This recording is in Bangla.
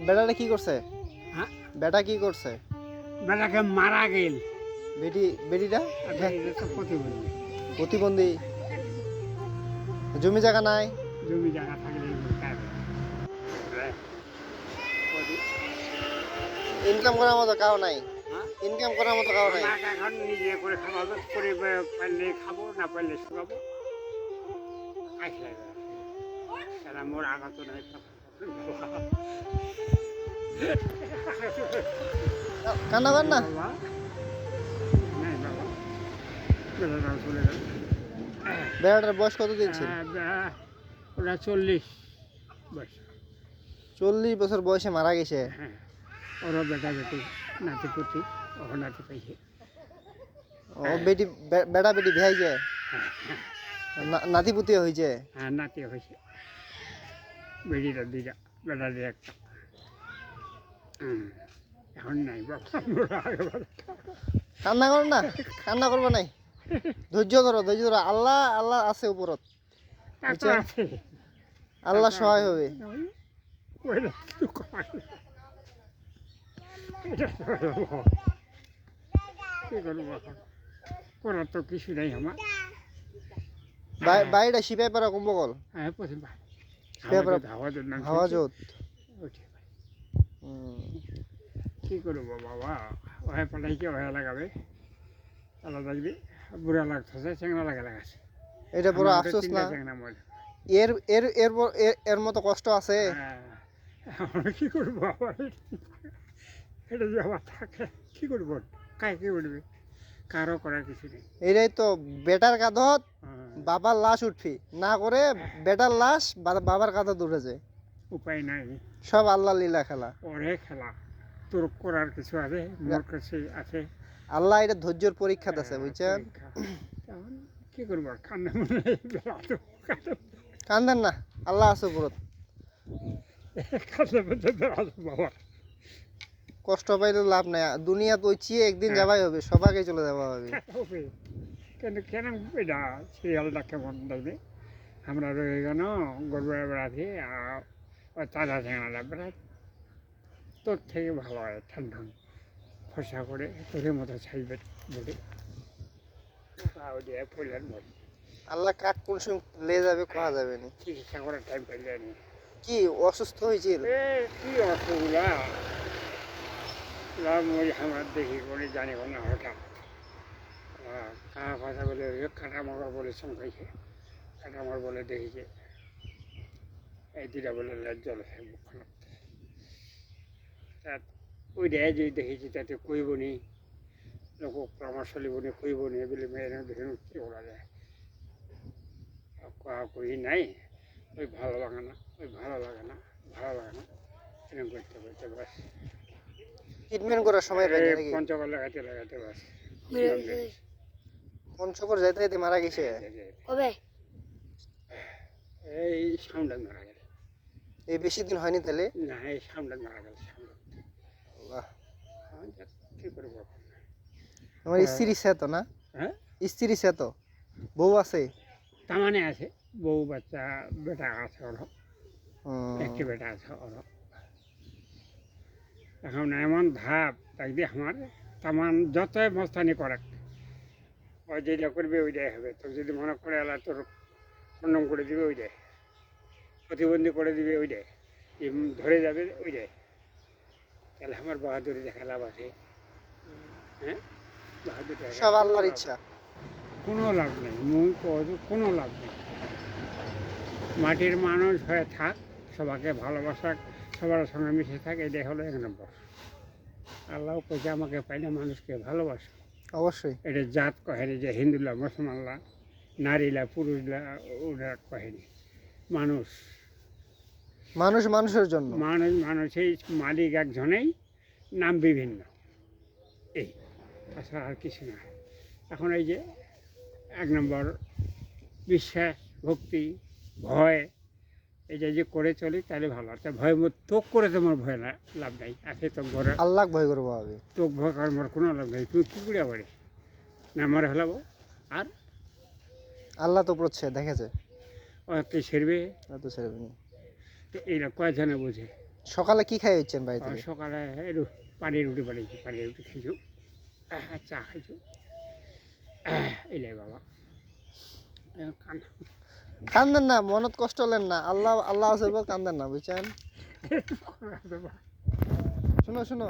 বেটাটা কি করছে? হ্যাঁ বেটা কি করছে? বেটাকে মারা গেল। বেটিটা আর বেটিটা তো প্রতিবন্ধী। প্রতিবন্ধী, জমি জায়গা নাই। জমি জায়গা থাকলে ইনকাম করার মতো কাও নাই। হ্যাঁ ইনকাম করার মতো কাও নাই। আমাকে এখন নিজে করে খাওয়াবে, করে পারলে খাবো, না পারলে শুকাবো, আসলে তারা মোর আঘাত নাই। কান্না কর না। বাবা নাই বাবা, বেটাটাও চলে গেল। বেটাটার বয়স কতদিন ছিল? ওরা 40 বয়স। 40 বছর বয়সে মারা গেছে। হ্যাঁ ওরা বেটা বেটি নাতি পুতি, ও নাতি পাইছে। ও বেটি বেটা বেটি বিয়াই যায়, নাতি পুতি হয়েছে। হ্যাঁ নাতি হয়েছে, বেটিটা দুইটা, বেটা দিয়ে একটা। এখন নাই বাবা। কান্না করো না, কান্না করবো নাই। ধৈর্য ধরো, ধৈর্য ধরো। আল্লাহ আল্লাহ আছে উপরত, তা তো আছে। আল্লাহ সহায় হবে। ওইটা কিছু করার নেই। এটা তো হলো। কি করবো এখন, করার তো কিছু নেই আমার। বাড়িটা সিপাই পাড়া কুম্ভকল। হ্যাঁ প্রথম ভাই সিপাই পাড়া হাওয়াজোর নাম হাওয়াজত। ওইটাই ভাই। কি করবো বাবা, ওহে পাঠাইছে ওহে লাগাবে, আলাদা লাগবে। বুড়া লাগতেছে, চেংড়া লাগাছে। এটা বড় আমাদের আফসোস তিনটা না। চেংড়া মরে। এর এর এর এর মতো কষ্ট আছে? হ্যাঁ, আমরা কি করবো আবার, এটা যে আবার থাকে কি করবো, কায় কি উঠবে, কারো করার কিছু নেই। এটাই তো, বেটার কাঁধত হ্যাঁ, বাবার লাশ উঠবি না করে, বেটার লাশ বাবার কাঁধত উঠে যায়। উপায় নাই, সব আল্লাহ লীলা খেলা। ওরে খেলা, তোর করার কিছু আছে, মোর কাছে আছে। আল্লাহ এটা ধৈর্যের পরীক্ষা আছে, বুঝছেন? পরীক্ষা। এখন কি করবো, কান্না মনে হয় কান্দেন না, আল্লাহ আছে উপরত। কান্না মধ্যে বাবা। কষ্ট পাইলে লাভ নাই, দুনিয়া তো চিয়ে একদিন যাবাই হবে, সবাইকে চলে যাওয়া হবে। হবে কেন, কেন এটা সিরিয়ালটা কেমন লাগবে, আমরা রয়ে গেল গরু বেড়াতে, আর ওই তাজা ঝাঙাটা বেড়া তোর থেকে ভালো হয়, ঠান্ডা ফসা করে তোরের মতো ছাইবে বলে দিয়ে পড়লেন বলে। আল্লাহ কাক কোন সময় লে যাবে কোয়া যাবে না। চিকিৎসা করার টাইম পাইলেন। কি অসুস্থ হয়েছিল? কি অসুবিধা, ওই আমার দেখি করে জানি না হঠাৎ কাহা কথা বলে কাঁটামার বলে চমকাইছে, কাঁটামার বলে দেখিছে, এই দুটা বলে জল আছে মুখখানত। তাত ওই দেয় যদি দেখেছি তাতে কইব নি, লোক পরামর্শ লিব নি, কইব নি বলে মেয়েরা দেখে কি করা যায়, কই নাই, ওই ভালো লাগে না, ওই ভালো লাগে না, ভালো লাগে না, এরকম করতে করতে বাস ট্রিটমেন্ট করার সময় পাইনি নাকি? পঞ্চগড় লাগাতে লাগাতে বাস পঞ্চগড় যাইতে যাইতে মারা গেছে। কবে? এই সামনে মারা গেল। এই বেশি দিন হয়নি তাহলে? না এই সামনে মারা গেল, সামনে। বাহ। কি করবো, আমার স্ত্রী সে তো না? হ্যাঁ স্ত্রী সে তো, বউ আছে? তার মানে আছে, বউ বাচ্চা বেটা আছে ওর, হুম। একটি বেটা আছে ওর। এখন এমন ভাব তাই দিয়ে আমার তামান যতই মস্তানি করে, ওই যেটা করবে ওইটাই হবে। তোর যদি মনে করে এলা তোর খণ্ডন করে দিবে ওইটাই, প্রতিবন্ধী করে দিবে ওইটাই, ধরে যাবে ওইটাই, তাহলে আমার বাহাদুরি দেখা লাভ আছে? হ্যাঁ বাহাদুরি সব আল্লাহর ইচ্ছা। কোনো লাভ নেই, মুখ কোনো লাভ নেই। মাটির মানুষ হয়ে থাক, সবাইকে ভালোবাসা, সবার সঙ্গে মিশে থাক, এটাই হলো এক নম্বর। আল্লাহ কইছে আমাকে পাইলে মানুষকে ভালোবাসো। অবশ্যই। এটা জাত কহেনি যে হিন্দুলা মুসলমানলা, নারীলা পুরুষলা, ওরা কহেনি। মানুষ মানুষ মানুষের জন্য। মানুষ মানুষেই মালিক একজনেই, নাম বিভিন্ন, এই তাছাড়া আর কিছু না। এখন এই যে এক নম্বর বিশ্বাস, ভক্তি, ভয়, এটা যে করে চলি তাহলে ভালো। আর ভয় তোক করে তোমার ভয় না, লাভ নাই, আছে তো ঘরে আল্লাহ ভয় করবো হবে। তোক ভয় করার মোর কোনো লাভ নেই। তুই কী করে পারে না মরে হলাবো, আর আল্লাহ তো পড়ছে দেখেছে, ওকে সেরবে, তো ছেড়ে দিন। তো এইরা কয়জনে বোঝে? সকালে কি খাই হচ্ছেন বাড়ি আর থেকে? সকালে একটু পানির রুটি বানিয়েছি, পানির রুটি খেয়েছো, চা খাইছো, এলাই বাবা। কান্না কান্দেন না, মনত কষ্ট হলেন না, আল্লাহ আল্লাহ আছে বলে কান্দেন না, বুঝছেন? বাবা। শুনো শুনো,